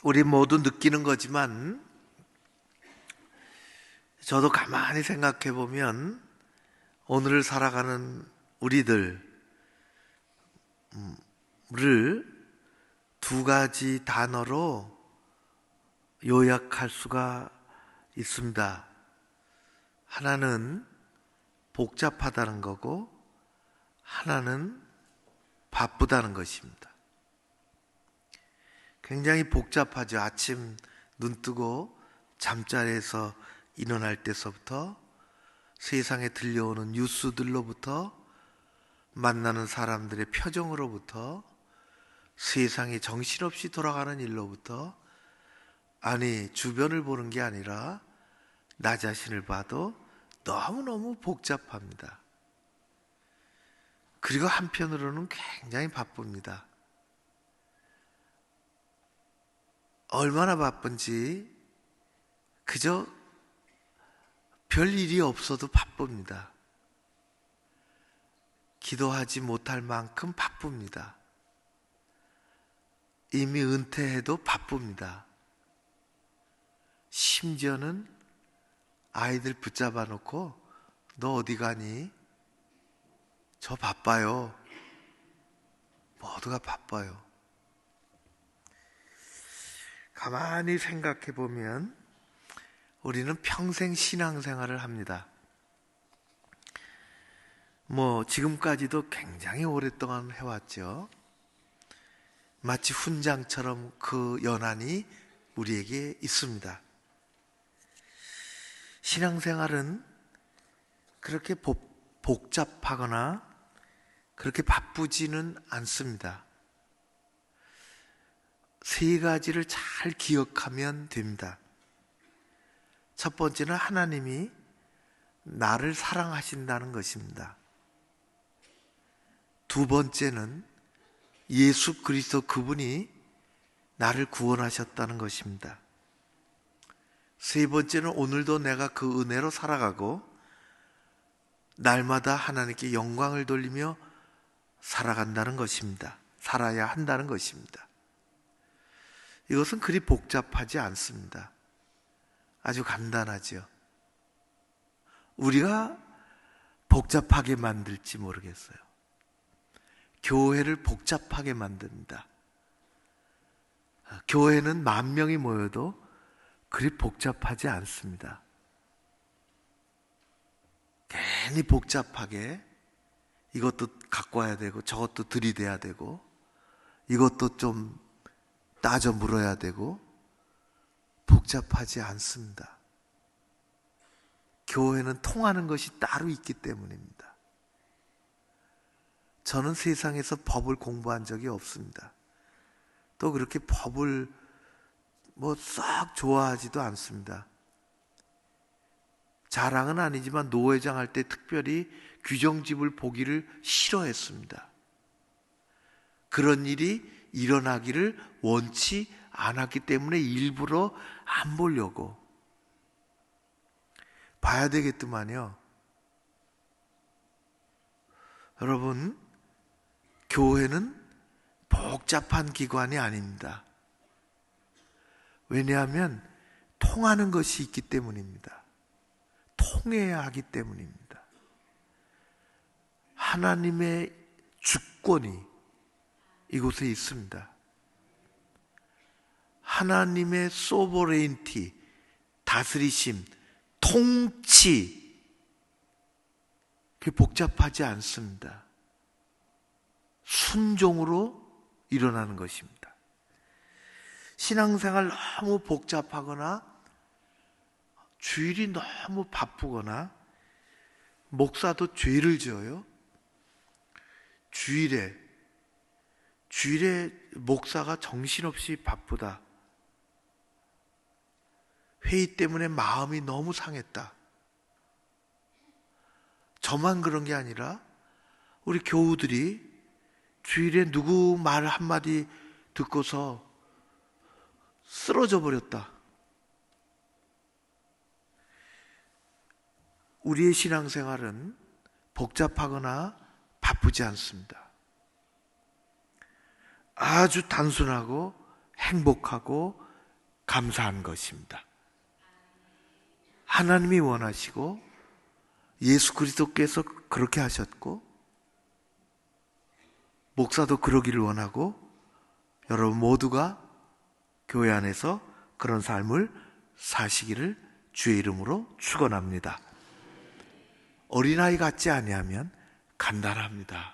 우리 모두 느끼는 거지만 저도 가만히 생각해 보면 오늘을 살아가는 우리들을 두 가지 단어로 요약할 수가 있습니다. 하나는 복잡하다는 거고 하나는 바쁘다는 것입니다. 굉장히 복잡하죠. 아침 눈 뜨고 잠자리에서 일어날 때서부터 세상에 들려오는 뉴스들로부터 만나는 사람들의 표정으로부터 세상이 정신없이 돌아가는 일로부터 아니 주변을 보는 게 아니라 나 자신을 봐도 너무너무 복잡합니다. 그리고 한편으로는 굉장히 바쁩니다. 얼마나 바쁜지 그저 별 일이 없어도 바쁩니다. 기도하지 못할 만큼 바쁩니다. 이미 은퇴해도 바쁩니다. 심지어는 아이들 붙잡아 놓고 너 어디 가니? 저 바빠요. 모두가 바빠요. 가만히 생각해 보면 우리는 평생 신앙생활을 합니다. 지금까지도 굉장히 오랫동안 해왔죠. 마치 훈장처럼 그 연한이 우리에게 있습니다. 신앙생활은 그렇게 복잡하거나 그렇게 바쁘지는 않습니다. 세 가지를 잘 기억하면 됩니다. 첫 번째는 하나님이 나를 사랑하신다는 것입니다. 두 번째는 예수 그리스도 그분이 나를 구원하셨다는 것입니다. 세 번째는 오늘도 내가 그 은혜로 살아가고 날마다 하나님께 영광을 돌리며 살아간다는 것입니다. 살아야 한다는 것입니다. 이것은 그리 복잡하지 않습니다. 아주 간단하죠. 우리가 복잡하게 만들지 모르겠어요. 교회를 복잡하게 만듭니다. 교회는 10,000명이 모여도 그리 복잡하지 않습니다. 괜히 복잡하게 이것도 갖고 와야 되고 저것도 들이대야 되고 이것도 좀 따져 물어야 되고 복잡하지 않습니다. 교회는 통하는 것이 따로 있기 때문입니다. 저는 세상에서 법을 공부한 적이 없습니다. 또 그렇게 법을 썩 좋아하지도 않습니다. 자랑은 아니지만 노회장 할 때 특별히 규정집을 보기를 싫어했습니다. 그런 일이 일어나기를 원치 않았기 때문에 일부러 안 보려고. 봐야 되겠더만요. 여러분, 교회는 복잡한 기관이 아닙니다. 왜냐하면 통하는 것이 있기 때문입니다. 통해야 하기 때문입니다. 하나님의 주권이 이곳에 있습니다. 하나님의 소버레인티, 다스리심, 통치, 그게 복잡하지 않습니다. 순종으로 일어나는 것입니다. 신앙생활 너무 복잡하거나 주일이 너무 바쁘거나 목사도 죄를 지어요. 주일에 목사가 정신없이 바쁘다. 회의 때문에 마음이 너무 상했다. 저만 그런 게 아니라 우리 교우들이 주일에 누구 말 한마디 듣고서 쓰러져 버렸다. 우리의 신앙생활은 복잡하거나 바쁘지 않습니다. 아주 단순하고 행복하고 감사한 것입니다. 하나님이 원하시고 예수 그리스도께서 그렇게 하셨고 목사도 그러기를 원하고 여러분 모두가 교회 안에서 그런 삶을 사시기를 주의 이름으로 축원합니다. 어린아이 같지 아니하면 간단합니다.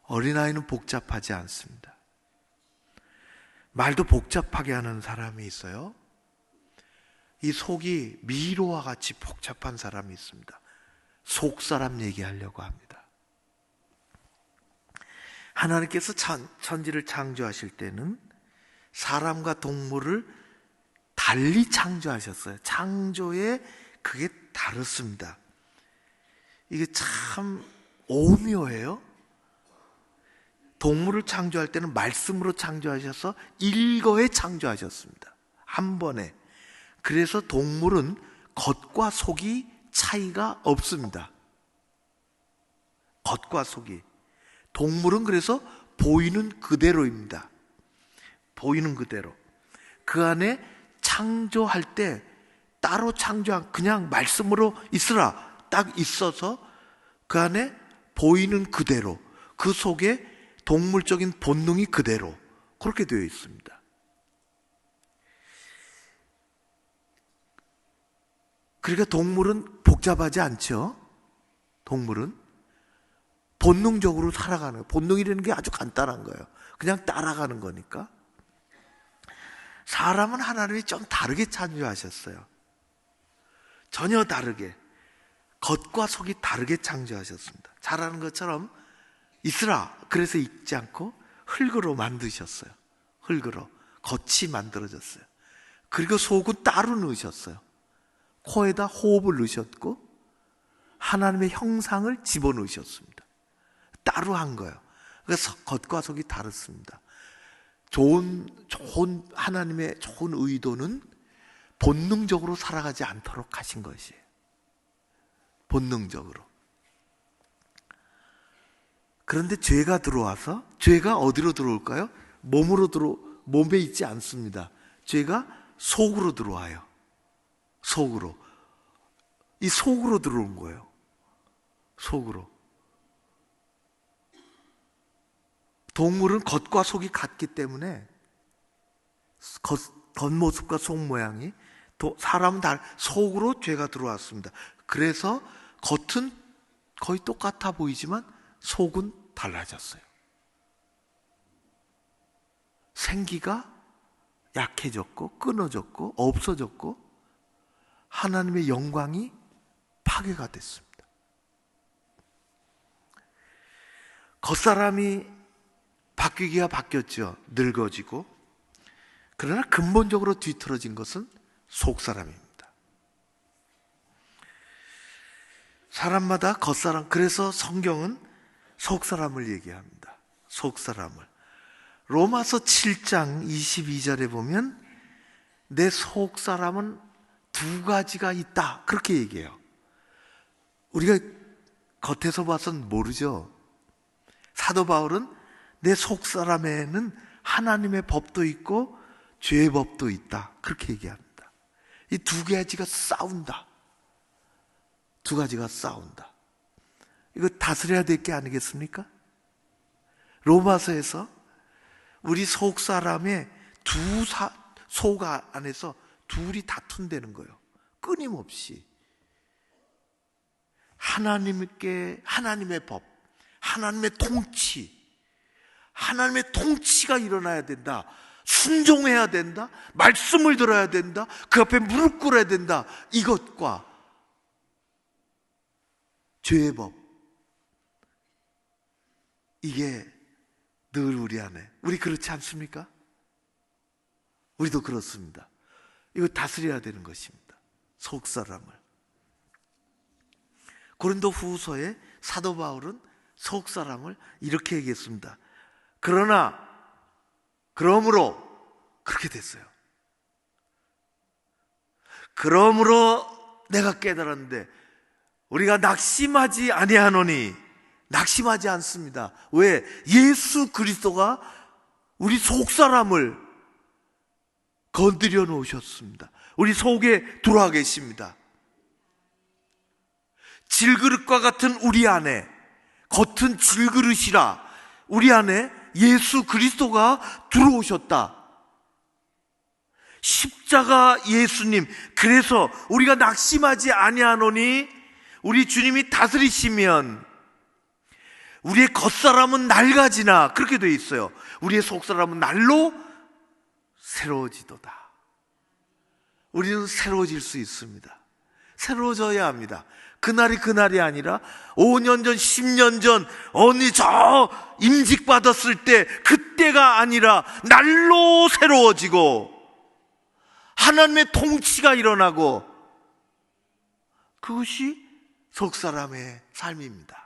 어린아이는 복잡하지 않습니다. 말도 복잡하게 하는 사람이 있어요. 이 속이 미로와 같이 복잡한 사람이 있습니다. 속사람 얘기하려고 합니다. 하나님께서 천지를 창조하실 때는 사람과 동물을 달리 창조하셨어요. 창조에 그게 다릅니다. 이게 참 오묘해요. 동물을 창조할 때는 말씀으로 창조하셔서 일거에 창조하셨습니다. 한 번에. 그래서 동물은 겉과 속이 차이가 없습니다. 겉과 속이. 동물은 그래서 보이는 그대로입니다. 보이는 그대로. 그 안에 창조할 때 따로 창조한 그냥 말씀으로 있으라 딱 있어서 그 안에 보이는 그대로, 그 속에 동물적인 본능이 그대로 그렇게 되어 있습니다. 그러니까 동물은 복잡하지 않죠. 동물은 본능적으로 살아가는 거예요. 본능이라는 게 아주 간단한 거예요. 그냥 따라가는 거니까. 사람은 하나님이 좀 다르게 창조하셨어요. 전혀 다르게. 겉과 속이 다르게 창조하셨습니다. 잘 아는 것처럼 있으라 그래서 있지 않고 흙으로 만드셨어요. 흙으로 겉이 만들어졌어요. 그리고 속은 따로 넣으셨어요. 코에다 호흡을 넣으셨고 하나님의 형상을 집어넣으셨습니다. 따로 한 거예요. 그래서 겉과 속이 다릅니다. 좋은 하나님의 좋은 의도는 본능적으로 살아가지 않도록 하신 것이에요. 본능적으로. 그런데 죄가 들어와서 죄가 어디로 들어올까요? 몸에 있지 않습니다. 죄가 속으로 들어와요. 속으로. 이 속으로 들어온 거예요. 속으로. 동물은 겉과 속이 같기 때문에 겉모습과 속 모양이 사람은 다 속으로 죄가 들어왔습니다. 그래서 겉은 거의 똑같아 보이지만 속은 달라졌어요. 생기가 약해졌고 끊어졌고 없어졌고 하나님의 영광이 파괴가 됐습니다. 겉사람이 바뀌기가 바뀌었죠. 늙어지고. 그러나 근본적으로 뒤틀어진 것은 속사람입니다. 사람마다 겉사람, 그래서 성경은 속사람을 얘기합니다. 속사람을. 로마서 7장 22절에 보면 내 속사람은 두 가지가 있다 그렇게 얘기해요. 우리가 겉에서 봐서는 모르죠. 사도 바울은 내 속사람에는 하나님의 법도 있고 죄의 법도 있다 그렇게 얘기합니다. 이 두 가지가 싸운다. 두 가지가 싸운다. 이거 다스려야 될 게 아니겠습니까? 로마서에서 우리 속사람의 속 안에서 둘이 다툰다는 거예요. 끊임없이. 하나님의 법, 하나님의 통치가 일어나야 된다. 순종해야 된다. 말씀을 들어야 된다. 그 앞에 무릎 꿇어야 된다. 이것과 죄의 법, 이게 늘 우리 안에, 우리 그렇지 않습니까? 우리도 그렇습니다. 이거 다스려야 되는 것입니다. 속사람을. 고린도 후서에 사도 바울은 속사람을 이렇게 얘기했습니다. 그러므로 그렇게 됐어요. 그러므로 내가 깨달았는데 우리가 낙심하지 아니하노니, 낙심하지 않습니다. 왜? 예수 그리스도가 우리 속사람을 건드려 놓으셨습니다. 우리 속에 들어와 계십니다. 질그릇과 같은 우리 안에, 겉은 질그릇이라 우리 안에 예수 그리스도가 들어오셨다. 십자가 예수님, 그래서 우리가 낙심하지 아니하노니 우리 주님이 다스리시면 우리의 겉사람은 낡아지나, 그렇게 되어 있어요. 우리의 속사람은 날로 새로워지도다. 우리는 새로워질 수 있습니다. 새로워져야 합니다. 그날이 아니라 5년 전, 10년 전, 어느 저 임직 받았을 때 그때가 아니라 날로 새로워지고 하나님의 통치가 일어나고, 그것이 속사람의 삶입니다.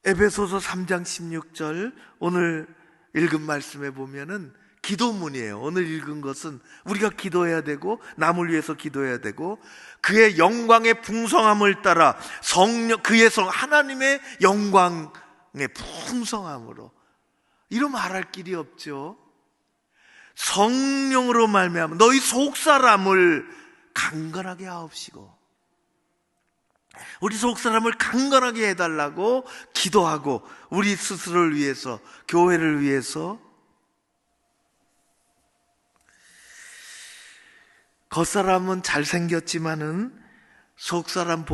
에베소서 3장 16절 오늘 읽은 말씀에 보면은 기도문이에요. 오늘 읽은 것은 우리가 기도해야 되고, 남을 위해서 기도해야 되고, 그의 영광의 풍성함을 따라 성령, 그의 하나님의 영광의 풍성함으로, 이런 말할 길이 없죠. 성령으로 말미암아 너희 속사람을 강건하게 하옵시고, 우리 속사람을 강건하게 해달라고 기도하고, 우리 스스로를 위해서, 교회를 위해서. 겉사람은 잘생겼지만은 속사람은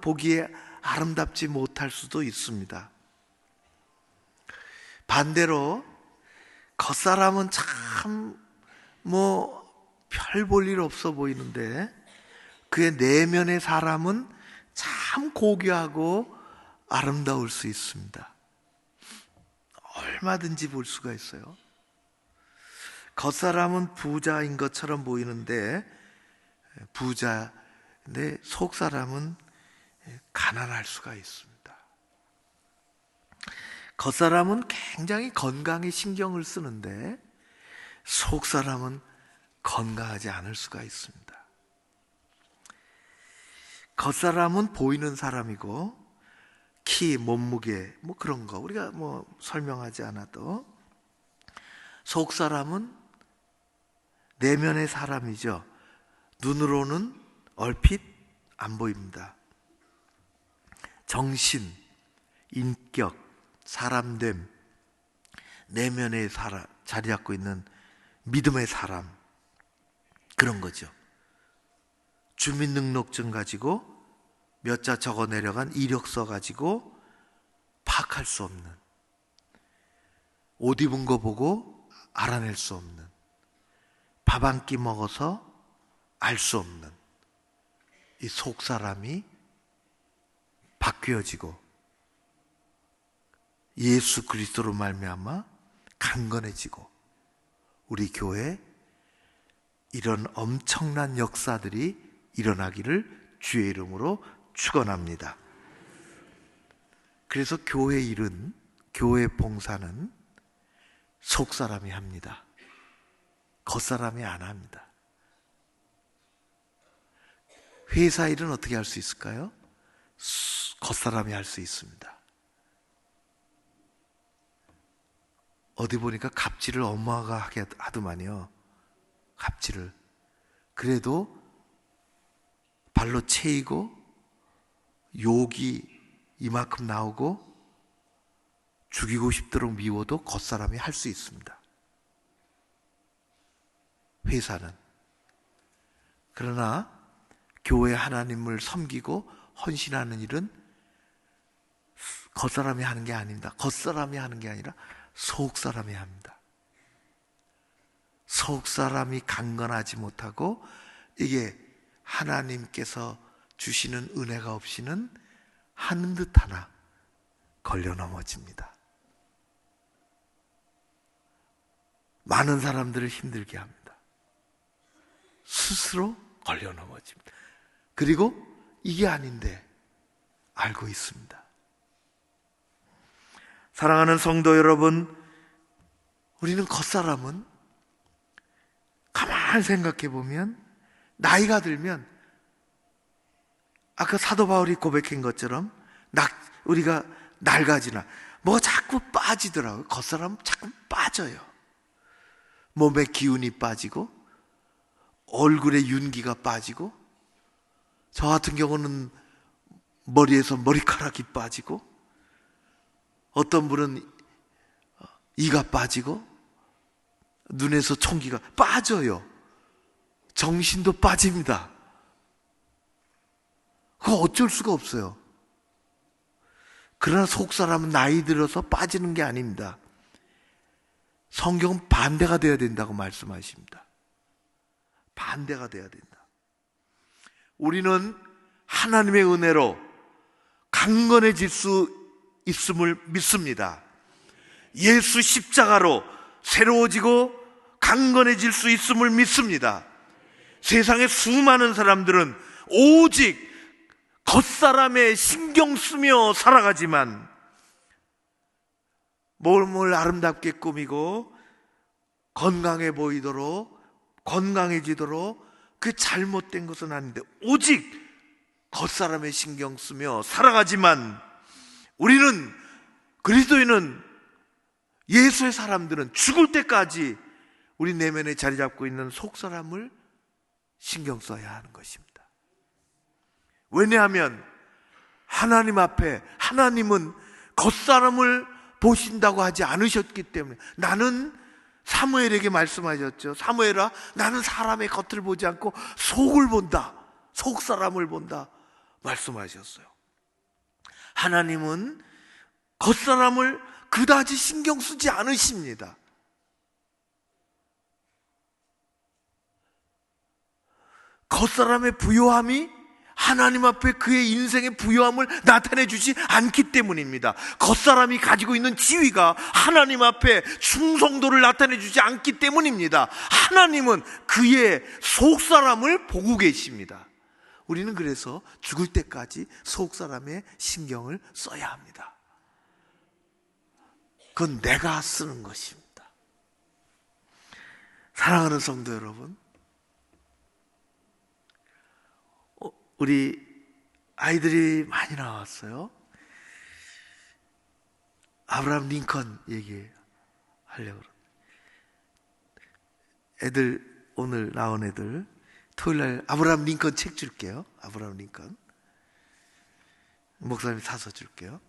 보기에 아름답지 못할 수도 있습니다. 반대로 겉사람은 참 별 볼 일 없어 보이는데 그의 내면의 사람은 참 고귀하고 아름다울 수 있습니다. 얼마든지 볼 수가 있어요. 겉사람은 부자인 것처럼 보이는데 부자인데 속사람은 가난할 수가 있습니다. 겉사람은 굉장히 건강에 신경을 쓰는데 속사람은 건강하지 않을 수가 있습니다. 겉사람은 보이는 사람이고, 키, 몸무게 그런 거 우리가 설명하지 않아도, 속사람은 내면의 사람이죠. 눈으로는 얼핏 안 보입니다. 정신, 인격, 사람됨, 내면에 자리 잡고 있는 믿음의 사람, 그런 거죠. 주민등록증 가지고 몇 자 적어 내려간 이력서 가지고 파악할 수 없는, 옷 입은 거 보고 알아낼 수 없는, 밥 한 끼 먹어서 알 수 없는 이 속사람이 바뀌어지고 예수 그리스도로 말미암아 강건해지고, 우리 교회에 이런 엄청난 역사들이 일어나기를 주의 이름으로 축원합니다. 그래서 교회 일은, 교회 봉사는 속사람이 합니다. 겉사람이 안 합니다. 회사 일은 어떻게 할 수 있을까요? 겉사람이 할 수 있습니다. 어디 보니까 갑질을 엄마가 하게 하더만요. 갑질을. 그래도 발로 채이고 욕이 이만큼 나오고 죽이고 싶도록 미워도 겉사람이 할 수 있습니다. 회사는. 그러나 교회 하나님을 섬기고 헌신하는 일은 겉사람이 하는 게 아닙니다. 겉사람이 하는 게 아니라 속사람이 합니다. 속사람이 강건하지 못하고, 이게 하나님께서 주시는 은혜가 없이는 하는 듯 하나 걸려 넘어집니다. 많은 사람들을 힘들게 합니다. 스스로 걸려 넘어집니다. 그리고 이게 아닌데 알고 있습니다. 사랑하는 성도 여러분, 우리는 겉사람은 가만히 생각해 보면 나이가 들면, 아까 사도 바울이 고백한 것처럼 우리가 낡아지나, 뭐가 자꾸 빠지더라고요. 겉사람은 자꾸 빠져요. 몸에 기운이 빠지고 얼굴에 윤기가 빠지고, 저 같은 경우는 머리에서 머리카락이 빠지고, 어떤 분은 이가 빠지고, 눈에서 총기가 빠져요. 정신도 빠집니다. 그거 어쩔 수가 없어요. 그러나 속사람은 나이 들어서 빠지는 게 아닙니다. 성경은 반대가 되어야 된다고 말씀하십니다. 반대가 되어야 된다. 우리는 하나님의 은혜로 강건해질 수 있음을 믿습니다. 예수 십자가로 새로워지고 강건해질 수 있음을 믿습니다. 세상의 수많은 사람들은 오직 겉사람에 신경 쓰며 살아가지만, 몸을 아름답게 꾸미고 건강해 보이도록, 건강해지도록, 그 잘못된 것은 아닌데 오직 겉사람에 신경 쓰며 살아가지만, 우리는, 그리스도인은, 예수의 사람들은 죽을 때까지 우리 내면에 자리 잡고 있는 속사람을 신경 써야 하는 것입니다. 왜냐하면 하나님 앞에, 하나님은 겉사람을 보신다고 하지 않으셨기 때문에. 나는, 사무엘에게 말씀하셨죠. 사무엘아, 나는 사람의 겉을 보지 않고 속을 본다, 속사람을 본다 말씀하셨어요. 하나님은 겉사람을 그다지 신경 쓰지 않으십니다. 겉사람의 부요함이 하나님 앞에 그의 인생의 부요함을 나타내 주지 않기 때문입니다. 겉사람이 가지고 있는 지위가 하나님 앞에 충성도를 나타내 주지 않기 때문입니다. 하나님은 그의 속사람을 보고 계십니다. 우리는 그래서 죽을 때까지 속사람의 신경을 써야 합니다. 그건 내가 쓰는 것입니다. 사랑하는 성도 여러분, 우리 아이들이 많이 나왔어요. 아브라함 링컨 얘기하려고 그러는데, 애들, 오늘 나온 애들 토요일날 아브라함 링컨 책 줄게요. 아브라함 링컨 목사님 사서 줄게요.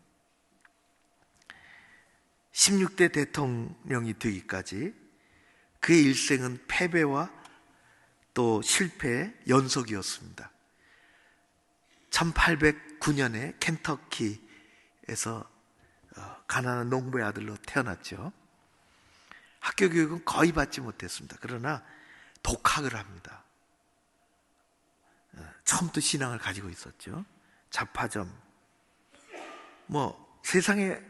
16대 대통령이 되기까지 그의 일생은 패배와 또 실패의 연속이었습니다. 1809년에 켄터키에서 가난한 농부의 아들로 태어났죠. 학교 교육은 거의 받지 못했습니다. 그러나 독학을 합니다. 처음부터 신앙을 가지고 있었죠. 자파점, 세상에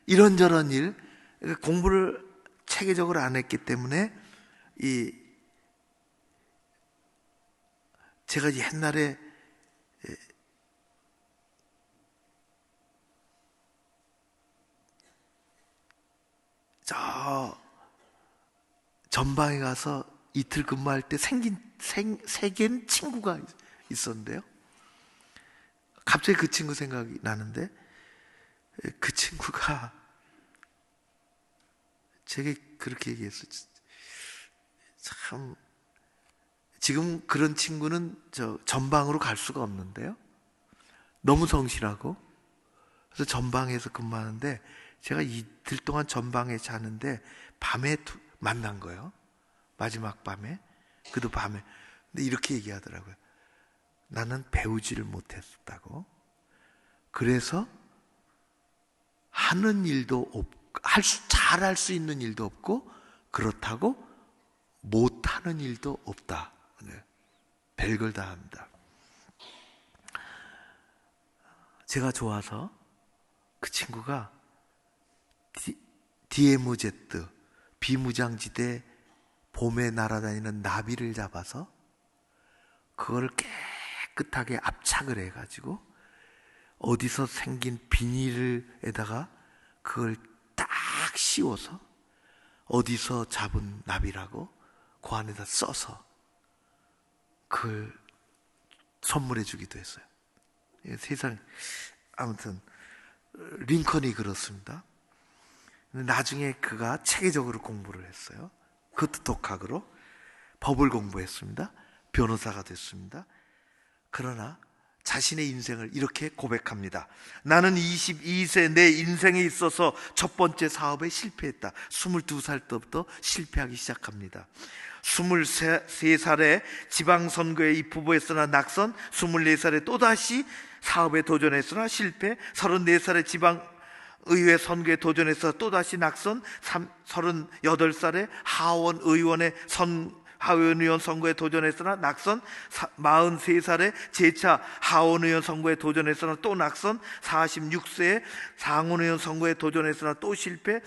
이런저런 일, 공부를 체계적으로 안 했기 때문에, 제가 옛날에 저 전방에 가서 이틀 근무할 때 생긴 친구가 있었는데요. 갑자기 그 친구 생각이 나는데, 그 친구가 제게 그렇게 얘기했어요. 참, 지금 그런 친구는 전방으로 갈 수가 없는데요. 너무 성실하고, 그래서 전방에서 근무하는데, 제가 이틀 동안 전방에 자는데 밤에 만난 거예요. 마지막 밤에. 그도 밤에. 근데 이렇게 얘기하더라고요. 나는 배우지를 못했다고. 그래서 하는 일도 없고, 잘할 수 있는 일도 없고, 그렇다고 못하는 일도 없다. 네. 별걸 다 합니다. 제가 좋아서 그 친구가 DMZ, 비무장지대 봄에 날아다니는 나비를 잡아서 그걸 깨끗하게 압착을 해가지고 어디서 생긴 비닐에다가 그걸 딱 씌워서 어디서 잡은 나비라고 그 안에다 써서 그걸 선물해 주기도 했어요. 세상, 아무튼 링컨이 그렇습니다. 나중에 그가 체계적으로 공부를 했어요. 그것도 독학으로 법을 공부했습니다. 변호사가 됐습니다. 그러나 자신의 인생을 이렇게 고백합니다. 나는 22세 내 인생에 있어서 첫 번째 사업에 실패했다. 22살 때부터 실패하기 시작합니다. 23살에 지방선거에 입후보했으나 낙선, 24살에 또다시 사업에 도전했으나 실패, 34살에 지방의회 선거에 도전해서 또다시 낙선, 38살에 하원 의원 선거에 도전했으나 낙선, 43살에 재차 하원의원 선거에 도전했으나 또 낙선, 46세에 상원의원 선거에 도전했으나 또 실패,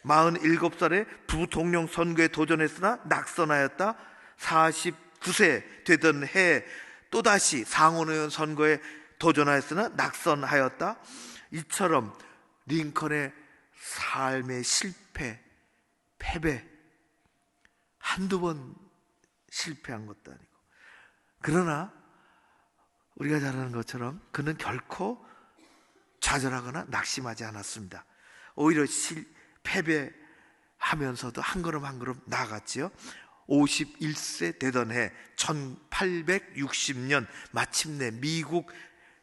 47살에 부통령 선거에 도전했으나 낙선하였다. 49세 되던 해 또다시 상원의원 선거에 도전하였으나 낙선하였다. 이처럼 링컨의 삶의 실패, 패배, 한두 번 실패한 것도 아니고, 그러나 우리가 잘 아는 것처럼 그는 결코 좌절하거나 낙심하지 않았습니다. 오히려 패배하면서도 한 걸음 한 걸음 나아갔지요. 51세 되던 해 1860년 마침내 미국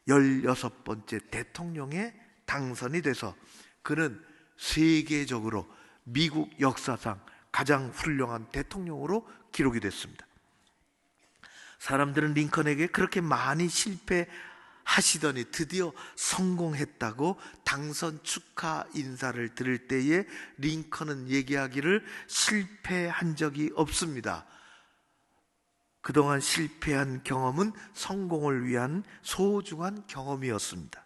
16번째 대통령에 당선이 돼서 그는 세계적으로 미국 역사상 가장 훌륭한 대통령으로 기록이 됐습니다. 사람들은 링컨에게 그렇게 많이 실패하시더니 드디어 성공했다고 당선 축하 인사를 들을 때에 링컨은 얘기하기를 실패한 적이 없습니다. 그동안 실패한 경험은 성공을 위한 소중한 경험이었습니다.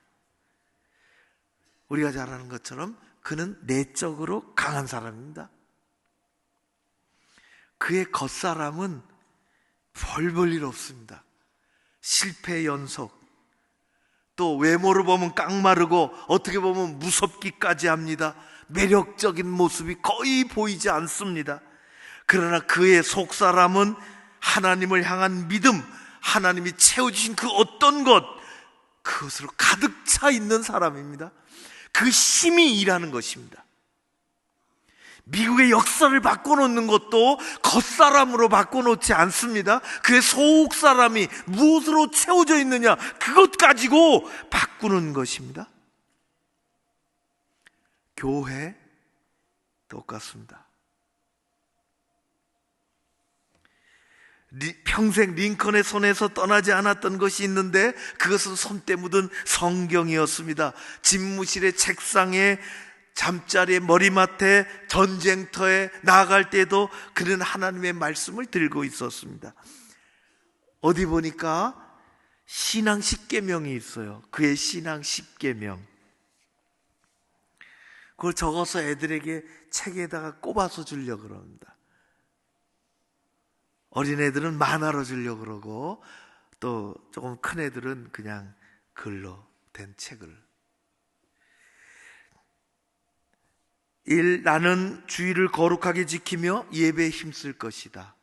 우리가 잘 아는 것처럼 그는 내적으로 강한 사람입니다. 그의 겉사람은 별 볼 일 없습니다. 실패 연속, 또 외모를 보면 깡마르고 어떻게 보면 무섭기까지 합니다. 매력적인 모습이 거의 보이지 않습니다. 그러나 그의 속사람은 하나님을 향한 믿음, 하나님이 채워주신 그 어떤 것, 그것으로 가득 차 있는 사람입니다. 그 힘이 일하는 것입니다. 미국의 역사를 바꿔놓는 것도 겉사람으로 바꿔놓지 않습니다. 그의 속사람이 무엇으로 채워져 있느냐, 그것 가지고 바꾸는 것입니다. 교회 똑같습니다. 평생 링컨의 손에서 떠나지 않았던 것이 있는데 그것은 손때 묻은 성경이었습니다. 집무실의 책상에, 잠자리에, 머리맡에, 전쟁터에 나아갈 때도 그는 하나님의 말씀을 들고 있었습니다. 어디 보니까 신앙 10계명이 있어요. 그의 신앙 10계명. 그걸 적어서 애들에게 책에다가 꼽아서 주려고 그럽니다. 어린애들은 만화로 주려고 그러고, 또 조금 큰 애들은 그냥 글로 된 책을. 1. 나는 주의를 거룩하게 지키며 예배에 힘쓸 것이다.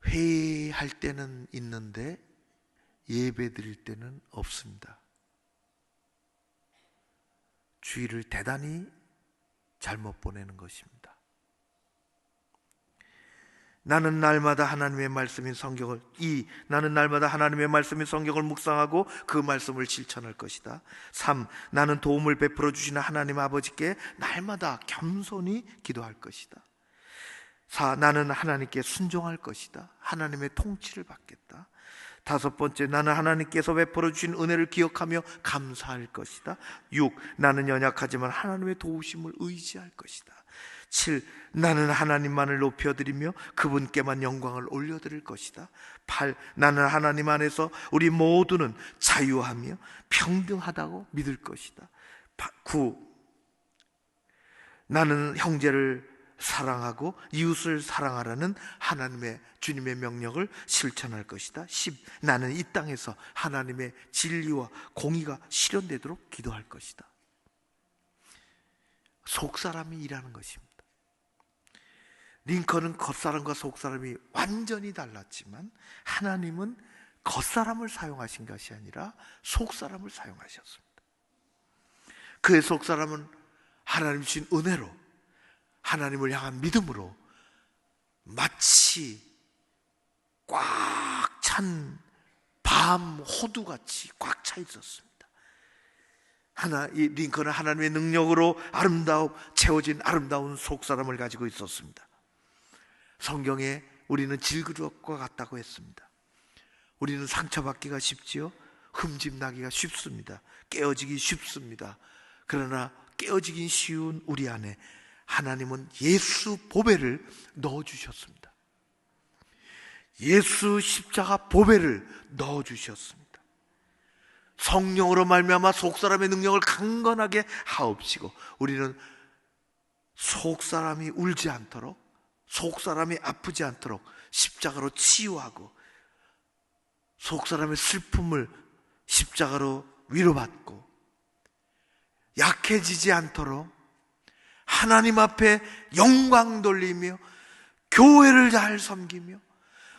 회의할 때는 있는데 예배 드릴 때는 없습니다. 주의를 대단히 잘못 보내는 것입니다. 나는 날마다 하나님의 말씀인 성경을 나는 날마다 하나님의 말씀인 성경을 묵상하고 그 말씀을 실천할 것이다. 3. 나는 도움을 베풀어 주시는 하나님 아버지께 날마다 겸손히 기도할 것이다. 4. 나는 하나님께 순종할 것이다. 하나님의 통치를 받겠다. 5번째, 나는 하나님께서 베풀어 주신 은혜를 기억하며 감사할 것이다. 6. 나는 연약하지만 하나님의 도우심을 의지할 것이다. 7. 나는 하나님만을 높여드리며 그분께만 영광을 올려드릴 것이다. 8. 나는 하나님 안에서 우리 모두는 자유하며 평등하다고 믿을 것이다. 9. 나는 형제를 사랑하고 이웃을 사랑하라는 하나님의 주님의 명령을 실천할 것이다. 10. 나는 이 땅에서 하나님의 진리와 공의가 실현되도록 기도할 것이다. 속사람이 일하는 것입니다. 링컨은 겉사람과 속사람이 완전히 달랐지만 하나님은 겉사람을 사용하신 것이 아니라 속사람을 사용하셨습니다. 그의 속사람은 하나님 주신 은혜로, 하나님을 향한 믿음으로 마치 꽉 찬 밤 호두같이 꽉 차 있었습니다. 이 링컨은 하나님의 능력으로 채워진 아름다운 속사람을 가지고 있었습니다. 성경에 우리는 질그릇과 같다고 했습니다. 우리는 상처받기가 쉽지요. 흠집나기가 쉽습니다. 깨어지기 쉽습니다. 그러나 깨어지기 쉬운 우리 안에 하나님은 예수 보배를 넣어주셨습니다. 예수 십자가 보배를 넣어주셨습니다. 성령으로 말미암아 속사람의 능력을 강건하게 하옵시고, 우리는 속사람이 울지 않도록, 속사람이 아프지 않도록 십자가로 치유하고, 속사람의 슬픔을 십자가로 위로받고, 약해지지 않도록 하나님 앞에 영광 돌리며 교회를 잘 섬기며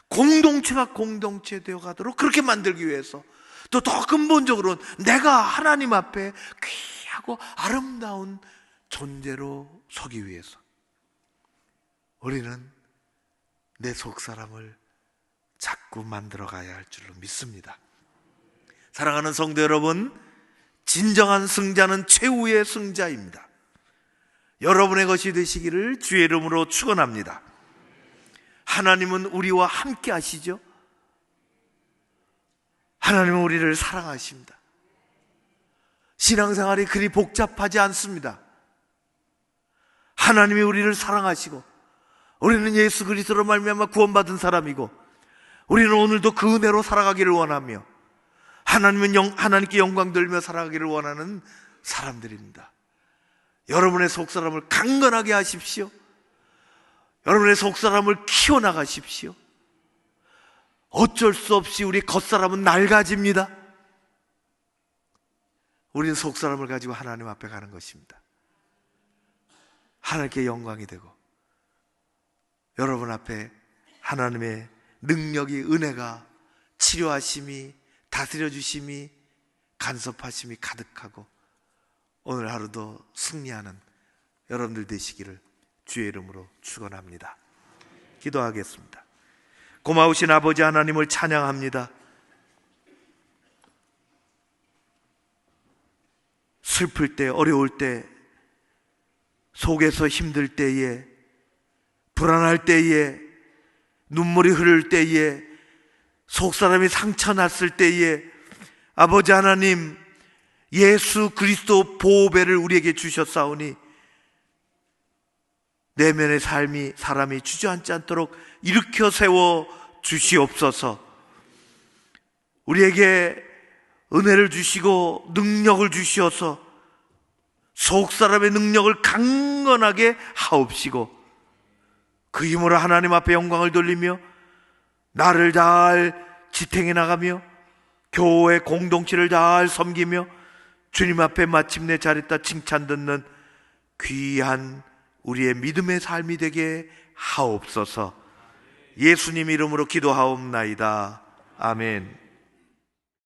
공동체가 공동체 되어 가도록 그렇게 만들기 위해서, 또 더 근본적으로는 내가 하나님 앞에 귀하고 아름다운 존재로 서기 위해서 우리는 내 속사람을 자꾸 만들어 가야 할 줄로 믿습니다. 사랑하는 성도 여러분, 진정한 승자는 최후의 승자입니다. 여러분의 것이 되시기를 주의 이름으로 축원합니다. 하나님은 우리와 함께 하시죠. 하나님은 우리를 사랑하십니다. 신앙생활이 그리 복잡하지 않습니다. 하나님이 우리를 사랑하시고, 우리는 예수 그리스도로 말미암아 구원받은 사람이고, 우리는 오늘도 그 은혜로 살아가기를 원하며, 하나님께 영광 돌리며 살아가기를 원하는 사람들입니다. 여러분의 속사람을 강건하게 하십시오. 여러분의 속사람을 키워나가십시오. 어쩔 수 없이 우리 겉사람은 낡아집니다. 우리는 속사람을 가지고 하나님 앞에 가는 것입니다. 하나님께 영광이 되고, 여러분 앞에 하나님의 능력이, 은혜가, 치료하심이, 다스려주심이, 간섭하심이 가득하고 오늘 하루도 승리하는 여러분들 되시기를 주의 이름으로 축원합니다. 기도하겠습니다. 고마우신 아버지 하나님을 찬양합니다. 슬플 때, 어려울 때, 속에서 힘들 때에, 불안할 때에, 눈물이 흐를 때에, 속사람이 상처났을 때에 아버지 하나님, 예수 그리스도 보배를 우리에게 주셨사오니 내면의 사람이 주저앉지 않도록 일으켜 세워 주시옵소서. 우리에게 은혜를 주시고 능력을 주시어서 속사람의 능력을 강건하게 하옵시고, 그 힘으로 하나님 앞에 영광을 돌리며 나를 잘 지탱해 나가며 교회 공동체를 잘 섬기며 주님 앞에 마침내 잘했다 칭찬 듣는 귀한 우리의 믿음의 삶이 되게 하옵소서. 예수님 이름으로 기도하옵나이다. 아멘.